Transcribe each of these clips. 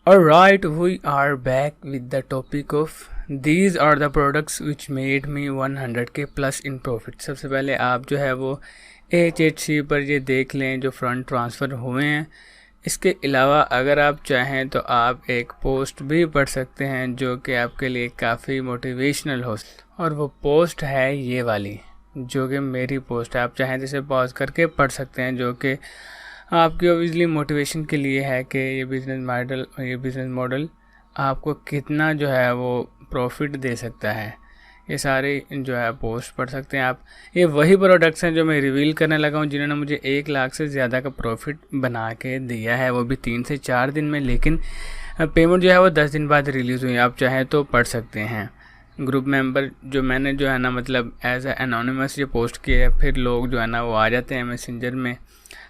Alright, we are back with the topic of these are the products which made me 100k plus in profit। सबसे पहले आप जो है वो HHC पर ये देख लें जो फंड ट्रांसफ़र हुए हैं। इसके अलावा अगर आप चाहें तो आप एक पोस्ट भी पढ़ सकते हैं जो कि आपके लिए काफ़ी मोटिवेशनल हो, और वो पोस्ट है ये वाली जो कि मेरी पोस्ट है। आप चाहें तो इसे पॉज करके पढ़ सकते हैं, जो कि आपकी ऑब्वियसली मोटिवेशन के लिए है कि ये बिज़नेस मॉडल आपको कितना जो है वो प्रॉफिट दे सकता है। ये सारे जो है पोस्ट पढ़ सकते हैं आप। ये वही प्रोडक्ट्स हैं जो मैं रिवील करने लगा हूँ जिन्होंने मुझे 1 लाख से ज़्यादा का प्रॉफिट बना के दिया है, वो भी 3 से 4 दिन में। लेकिन पेमेंट जो है वो 10 दिन बाद रिलीज़ हुई। आप चाहें तो पढ़ सकते हैं। ग्रुप मेंबर जो मैंने जो है ना मतलब एज एनोनिमस ये पोस्ट किया है, फिर लोग जो है ना वो आ जाते हैं मैसेंजर में,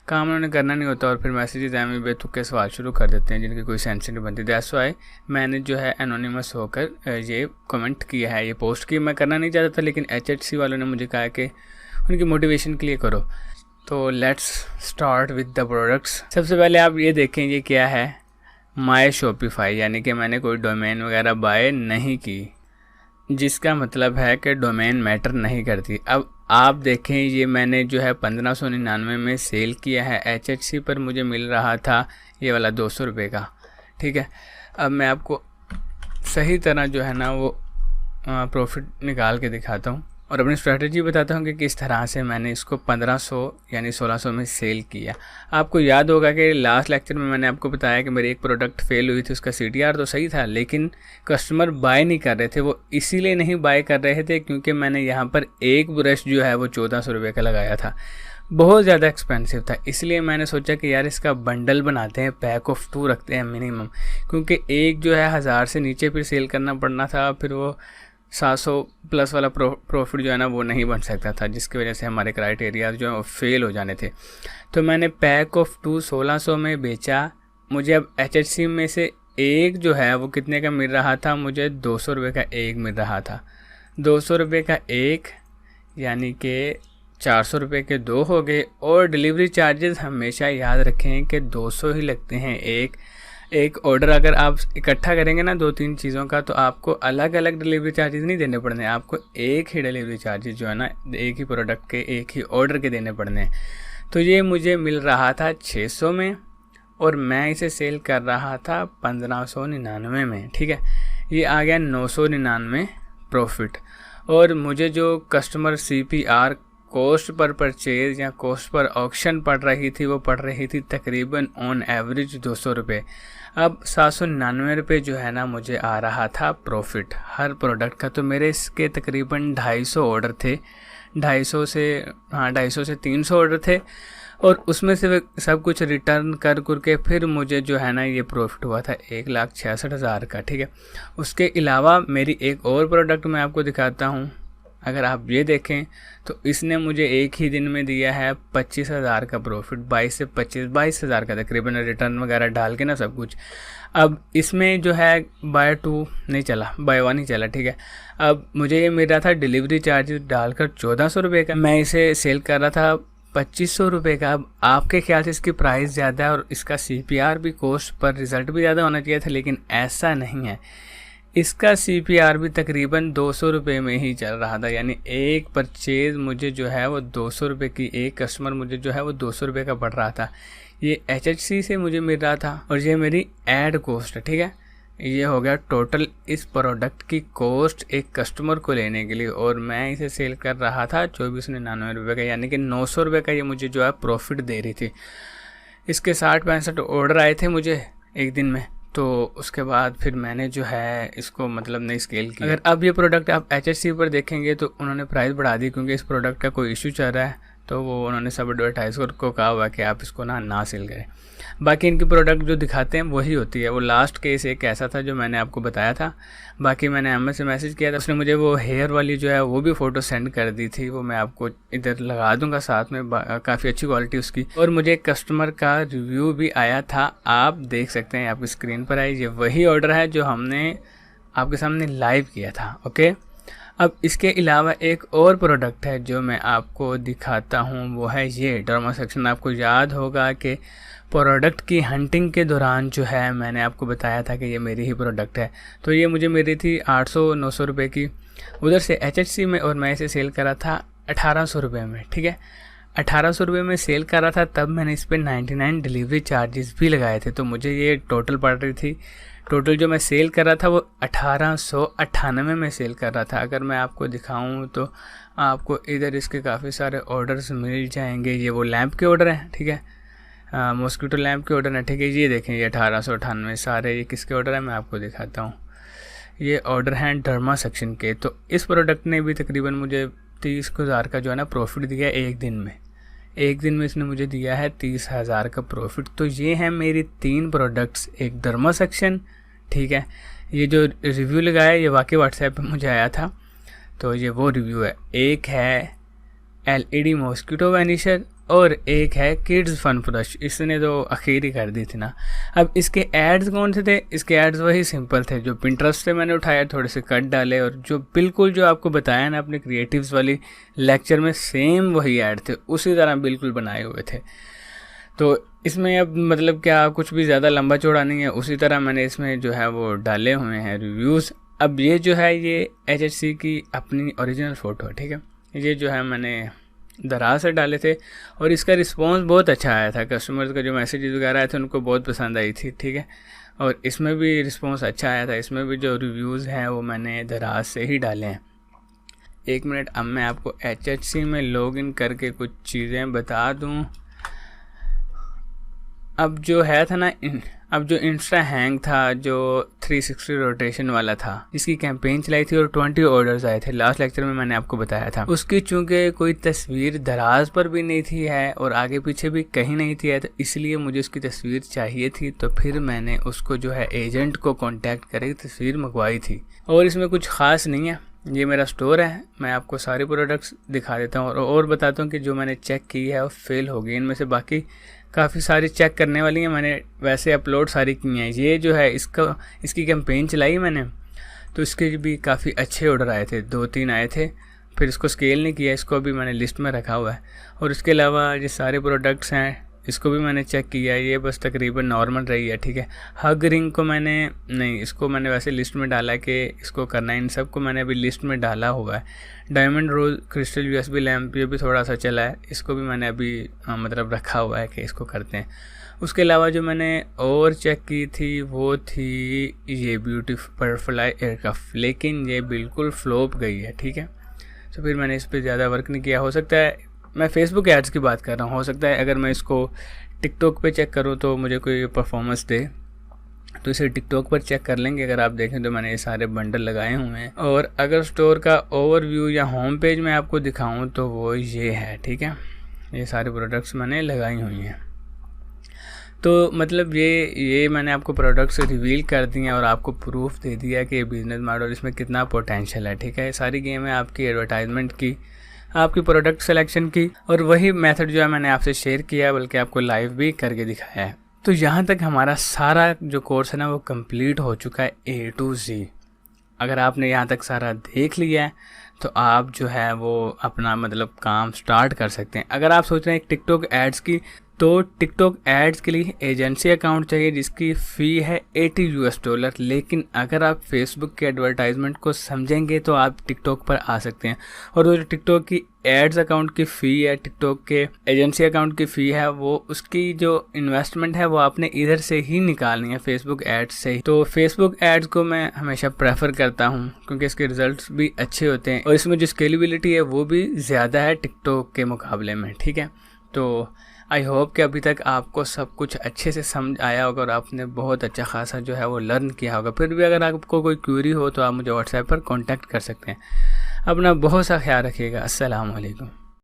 काम उन्होंने करना नहीं होता और फिर मैसेजेस एम बेतुके सवाल शुरू कर देते हैं जिनकी कोई सेंस नहीं बनती। दैट्स वाई मैंने जो है एनोनिमस होकर ये कमेंट किया है, ये पोस्ट की। मैं करना नहीं चाहता था लेकिन HHC वालों ने मुझे कहा कि उनकी मोटिवेशन के लिए करो। तो let's start with the products. सबसे पहले आप ये देखें ये क्या है, माय शॉपिफाई, यानी कि मैंने कोई डोमेन वगैरह बाय नहीं की, जिसका मतलब है कि डोमेन मैटर नहीं करती। अब आप देखें ये मैंने जो है 1599 में सेल किया है। HHC पर मुझे मिल रहा था ये वाला 200 रुपये का, ठीक है। अब मैं आपको सही तरह जो है ना वो प्रॉफिट निकाल के दिखाता हूँ और अपनी स्ट्रेटजी बताता हूँ कि किस तरह से मैंने इसको 1500 यानी 1600 में सेल किया। आपको याद होगा कि लास्ट लेक्चर में मैंने आपको बताया कि मेरी एक प्रोडक्ट फेल हुई थी, उसका CTR तो सही था लेकिन कस्टमर बाय नहीं कर रहे थे। वो इसीलिए नहीं बाय कर रहे थे क्योंकि मैंने यहाँ पर एक ब्रश जो है वो 1400 रुपये का लगाया था, बहुत ज़्यादा एक्सपेंसिव था। इसलिए मैंने सोचा कि यार इसका बंडल बनाते हैं, पैक ऑफ 2 रखते हैं मिनिमम, क्योंकि एक जो है 1000 से नीचे फिर सेल करना पड़ना था, फिर वो 700 प्लस वाला प्रॉफिट जो है ना वो नहीं बन सकता था, जिसकी वजह से हमारे क्राइटेरिया जो है वो फेल हो जाने थे। तो मैंने पैक ऑफ 2 1600 में बेचा। मुझे अब HHC में से एक जो है वो कितने का मिल रहा था, मुझे 200 रुपये का एक मिल रहा था। 200 रुपये का एक यानी कि 400 रुपये के 2 हो गए। और डिलीवरी चार्जेस हमेशा याद रखें कि 200 ही लगते हैं। एक ऑर्डर अगर आप इकट्ठा करेंगे ना 2-3 चीज़ों का, तो आपको अलग अलग डिलीवरी चार्जेस नहीं देने पड़ने, आपको एक ही डिलीवरी चार्जेस जो है ना एक ही प्रोडक्ट के एक ही ऑर्डर के देने पड़ने हैं। तो ये मुझे मिल रहा था 600 में और मैं इसे सेल कर रहा था 1599 में, ठीक है। ये आ गया 999 प्रॉफिट। और मुझे जो customer CPR cost per purchase या कॉस्ट पर ऑक्शन पड़ रही थी, वो पड़ रही थी तकरीबन ऑन एवरेज 200 रुपये। अब 799 रुपये जो है ना मुझे आ रहा था प्रॉफिट हर प्रोडक्ट का। तो मेरे इसके तकरीबन 250 ऑर्डर थे, 250 से 300 ऑर्डर थे, और उसमें से सब कुछ रिटर्न कर के फिर मुझे जो है ना ये प्रॉफिट हुआ था 1,66,000 का, ठीक है। उसके अलावा मेरी एक और प्रोडक्ट मैं आपको दिखाता हूँ। अगर आप ये देखें तो इसने मुझे एक ही दिन में दिया है 25,000 का प्रॉफिट, 22,000 का तकरीबन, रिटर्न वगैरह डाल के ना सब कुछ। अब इसमें जो है बाय 2 नहीं चला, बाय 1 ही चला, ठीक है। अब मुझे ये मिल रहा था डिलीवरी चार्जेस डालकर 1400 रुपये का, मैं इसे सेल कर रहा था 2500 रुपये का। अब आपके ख्याल से इसकी प्राइस ज़्यादा है और इसका CPR भी कॉस्ट पर रिज़ल्ट भी ज़्यादा होना चाहिए था, लेकिन ऐसा नहीं है। इसका CPR भी तकरीबन 200 रुपये में ही चल रहा था, यानी एक परचेज़ मुझे जो है वो 200 रुपये की, एक कस्टमर मुझे जो है वो 200 रुपये का पड़ रहा था। ये HHC से मुझे मिल रहा था और ये मेरी ऐड कॉस्ट है, ठीक है। ये हो गया टोटल इस प्रोडक्ट की कॉस्ट एक कस्टमर को लेने के लिए, और मैं इसे सेल कर रहा था 2499 रुपये का, यानी कि 900 रुपये का ये मुझे जो है प्रॉफिट दे रही थी। इसके 60-65 ऑर्डर आए थे मुझे एक दिन में, तो उसके बाद फिर मैंने जो है इसको मतलब नहीं स्केल किया। अगर अब ये प्रोडक्ट आप HHC पर देखेंगे तो उन्होंने प्राइस बढ़ा दी क्योंकि इस प्रोडक्ट का कोई इशू चल रहा है, तो वो उन्होंने सब एडवर्टाइजर को कहा हुआ कि आप इसको ना सेल करें। बाकी इनकी प्रोडक्ट जो दिखाते हैं वही होती है। वो लास्ट केस एक ऐसा था जो मैंने आपको बताया था। बाकी मैंने MS से मैसेज किया था, उसने मुझे वो हेयर वाली जो है वो भी फ़ोटो सेंड कर दी थी, वो मैं आपको इधर लगा दूंगा साथ में, काफ़ी अच्छी क्वालिटी उसकी। और मुझे एक कस्टमर का रिव्यू भी आया था, आप देख सकते हैं आपकी स्क्रीन पर आई। ये वही ऑर्डर है जो हमने आपके सामने लाइव किया था, ओके। अब इसके अलावा एक और प्रोडक्ट है जो मैं आपको दिखाता हूँ, वो है ये डर्मा सेक्शन। आपको याद होगा कि प्रोडक्ट की हंटिंग के दौरान जो है मैंने आपको बताया था कि ये मेरी ही प्रोडक्ट है। तो ये मुझे मिली थी 800-900 रुपये की उधर से HHC में, और मैं इसे सेल करा था 1800 रुपये में। ठीक है, 1800 रुपये में सेल करा था, तब मैंने इस पर 99 डिलीवरी चार्जेस भी लगाए थे। तो मुझे ये टोटल पड़ रही थी, टोटल जो मैं सेल कर रहा था वो 1898 में सेल कर रहा था। अगर मैं आपको दिखाऊं तो आपको इधर इसके काफ़ी सारे ऑर्डर्स मिल जाएंगे। ये वो लैंप के ऑर्डर हैं, ठीक है, मॉस्किटो लैंप के ऑर्डर हैं, ठीक है। ये देखें, ये 1898 सारे, ये किसके ऑर्डर हैं मैं आपको दिखाता हूँ। ये ऑर्डर हैं डर्मा सेक्शन के। तो इस प्रोडक्ट ने भी तकरीबन मुझे 30,000 का जो है ना प्रॉफिट दिया है एक दिन में। एक दिन में इसने मुझे दिया है 30,000 का प्रॉफिट। तो ये हैं मेरी 3 प्रोडक्ट्स, एक डर्मा सेक्शन, ठीक है। ये जो रिव्यू लगाया ये वाकई व्हाट्सएप पे मुझे आया था, तो ये वो रिव्यू है। एक है LED मॉस्किटो वैनिशर और एक है किड्स फन ब्रश, इसने तो आखिर ही कर दी थी ना। अब इसके एड्स कौन से थे? इसके एड्स वही सिंपल थे जो पिंटरेस्ट से मैंने उठाया, थोड़े से कट डाले, और जो बिल्कुल जो आपको बताया ना अपने क्रिएटिव्स वाली लेक्चर में, सेम वही ऐड थे, उसी तरह बिल्कुल बनाए हुए थे। तो इसमें अब मतलब क्या कुछ भी ज़्यादा लंबा चौड़ा नहीं है, उसी तरह मैंने इसमें जो है वो डाले हुए हैं रिव्यूज़। अब ये जो है ये HHC की अपनी ओरिजिनल फ़ोटो है, ठीक है। ये जो है मैंने दराज से डाले थे और इसका रिस्पांस बहुत अच्छा आया था। कस्टमर्स का जो मैसेजेस वगैरह आए थे उनको बहुत पसंद आई थी, ठीक है। और इसमें भी रिस्पांस अच्छा आया था। इसमें भी जो रिव्यूज़ हैं वो मैंने दराज से ही डाले हैं। एक मिनट, अब मैं आपको HHC में लॉगिन करके कुछ चीज़ें बता दूं। अब जो है था ना, अब जो इंस्टा हैंग था, जो 360 रोटेशन वाला था, इसकी कैंपेन चलाई थी और 20 ऑर्डर्स आए थे। लास्ट लेक्चर में मैंने आपको बताया था। उसकी चूंकि कोई तस्वीर दराज पर भी नहीं थी है और आगे पीछे भी कहीं नहीं थी है, तो इसलिए मुझे उसकी तस्वीर चाहिए थी। तो फिर मैंने उसको जो है एजेंट को कॉन्टैक्ट करके तस्वीर मंगवाई थी। और इसमें कुछ ख़ास नहीं है, ये मेरा स्टोर है। मैं आपको सारे प्रोडक्ट्स दिखा देता हूँ और बताता हूँ कि जो मैंने चेक की है वो फेल हो गई। इनमें से बाकी काफ़ी सारी चेक करने वाली हैं, मैंने वैसे अपलोड सारी की हैं। ये जो है इसकी कैंपेन चलाई मैंने, तो इसके भी काफ़ी अच्छे ऑर्डर आए थे, 2-3 आए थे। फिर इसको स्केल नहीं किया, इसको भी मैंने लिस्ट में रखा हुआ है। और इसके अलावा ये सारे प्रोडक्ट्स हैं, इसको भी मैंने चेक किया है, ये बस तकरीबन नॉर्मल रही है, ठीक है। हग रिंग को मैंने नहीं, इसको मैंने वैसे लिस्ट में डाला कि इसको करना है। इन सब को मैंने अभी लिस्ट में डाला हुआ है। डायमंड रोज क्रिस्टल USB लैम्प, ये भी थोड़ा सा चला है, इसको भी मैंने अभी मतलब रखा हुआ है कि इसको करते हैं। उसके अलावा जो मैंने और चेक की थी वो थी ये ब्यूटीफुल बटरफ्लाई एयरक्राफ्ट, लेकिन ये बिल्कुल फ्लॉप गई है, ठीक है। तो फिर मैंने इस पर ज़्यादा वर्क नहीं किया। हो सकता है मैं फेसबुक एड्स की बात कर रहा हूँ, हो सकता है अगर मैं इसको टिकटॉक पे चेक करूँ तो मुझे कोई परफॉर्मेंस दे, तो इसे टिकटॉक पर चेक कर लेंगे। अगर आप देखें तो मैंने ये सारे बंडल लगाए हुए हैं। और अगर स्टोर का ओवरव्यू या होम पेज में आपको दिखाऊं तो वो ये है, ठीक है। ये सारे प्रोडक्ट्स मैंने लगाई हुई हैं। तो मतलब ये मैंने आपको प्रोडक्ट्स रिवील कर दिए हैं और आपको प्रूफ दे दिया कि ये बिज़नेस मॉडल इसमें कितना पोटेंशियल है, ठीक है। सारी गेम है आपकी एडवर्टाइजमेंट की, आपकी प्रोडक्ट सिलेक्शन की, और वही मेथड जो है मैंने आपसे शेयर किया है, बल्कि आपको लाइव भी करके दिखाया है। तो यहाँ तक हमारा सारा जो कोर्स है ना वो कंप्लीट हो चुका है A to Z। अगर आपने यहाँ तक सारा देख लिया है तो आप जो है वो अपना मतलब काम स्टार्ट कर सकते हैं। अगर आप सोच रहे हैं टिकटॉक एड्स की, तो टिकटॉक एड्स के लिए एजेंसी अकाउंट चाहिए जिसकी फ़ी है $80। लेकिन अगर आप फेसबुक के एडवर्टाइजमेंट को समझेंगे तो आप टिकटॉक पर आ सकते हैं। और वो जो टिकटॉक की एड्स अकाउंट की फ़ी है, टिकटॉक के एजेंसी अकाउंट की फ़ी है, वो उसकी जो इन्वेस्टमेंट है वो आपने इधर से ही निकालनी है, फेसबुक एड्स से ही। तो फेसबुक एड्स को मैं हमेशा प्रेफर करता हूँ क्योंकि इसके रिजल्ट्स भी अच्छे होते हैं और इसमें जो स्केलेबिलिटी है वो भी ज़्यादा है टिकटॉक के मुकाबले में, ठीक है। तो आई होप कि अभी तक आपको सब कुछ अच्छे से समझ आया होगा और आपने बहुत अच्छा खासा जो है वो लर्न किया होगा। फिर भी अगर आपको कोई क्वेरी हो तो आप मुझे व्हाट्सएप पर कांटेक्ट कर सकते हैं। अपना बहुत सा ख्याल रखिएगा। अस्सलाम वालेकुम।